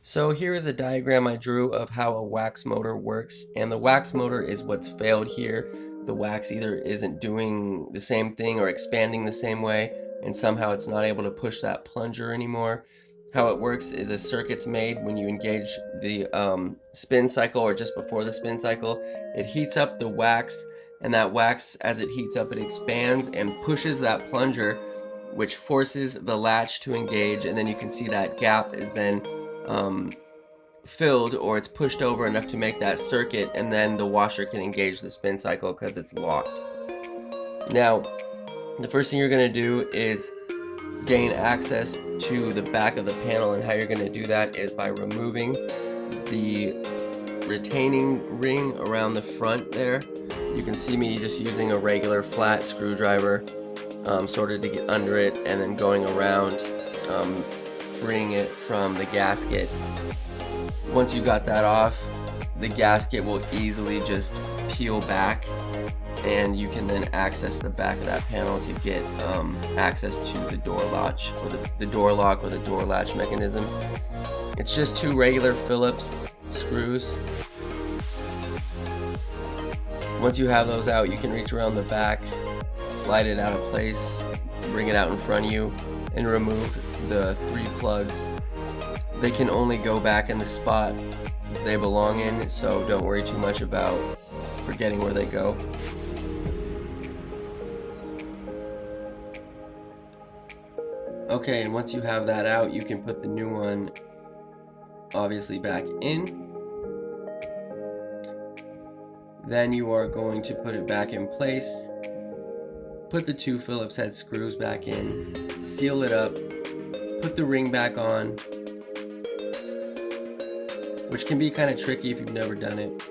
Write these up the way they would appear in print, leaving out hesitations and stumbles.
So here is a diagram I drew of how a wax motor works, and the wax motor is what's failed here. The wax either isn't doing the same thing or expanding the same way, and somehow it's not able to push that plunger anymore. How it works is a circuit's made when you engage the spin cycle or just before the spin cycle. It heats up the wax, and that wax, as it heats up, it expands and pushes that plunger, which forces the latch to engage, and then you can see that gap is then um, filled, or it's pushed over enough to make that circuit, and then the washer can engage the spin cycle because it's locked. Now, the first thing you're going to do is gain access to the back of the panel, and how you're going to do that is by removing the retaining ring around the front there. You can see me just using a regular flat screwdriver sort of to get under it, and then going around, freeing it from the gasket. Once you got that off, the gasket will easily just peel back, and you can then access the back of that panel to get access to the door latch, or the door lock, or the door latch mechanism. It's just two regular Phillips screws. Once you have those out, you can reach around the back, slide it out of place, bring it out in front of you, and remove the 3 plugs. They can only go back in the spot they belong in, so don't worry too much about forgetting where they go. Okay, and once you have that out, you can put the new one obviously back in. Then you are going to put it back in place, put the 2 Phillips head screws back in, seal it up, put the ring back on, which can be kind of tricky if you've never done it.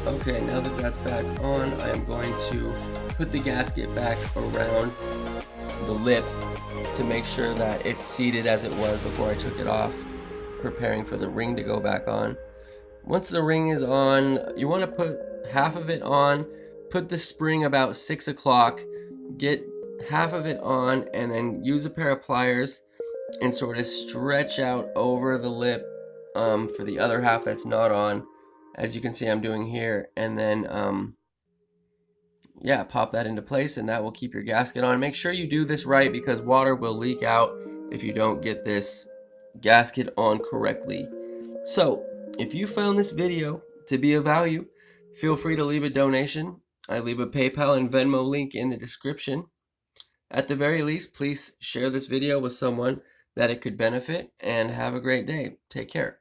Okay, now that that's back on, I am going to put the gasket back around the lip to make sure that it's seated as it was before I took it off, preparing for the ring to go back on. Once the ring is on, you want to put half of it on, put the spring about 6 o'clock, get half of it on, and then use a pair of pliers and sort of stretch out over the lip for the other half that's not on, as you can see I'm doing here, and then yeah, pop that into place, and that will keep your gasket on. Make sure you do this right, because water will leak out if you don't get this gasket on correctly. So if you found this video to be of value, feel free to leave a donation. I leave a PayPal and Venmo link in the description. At the very least, please share this video with someone that it could benefit, and have a great day. Take care.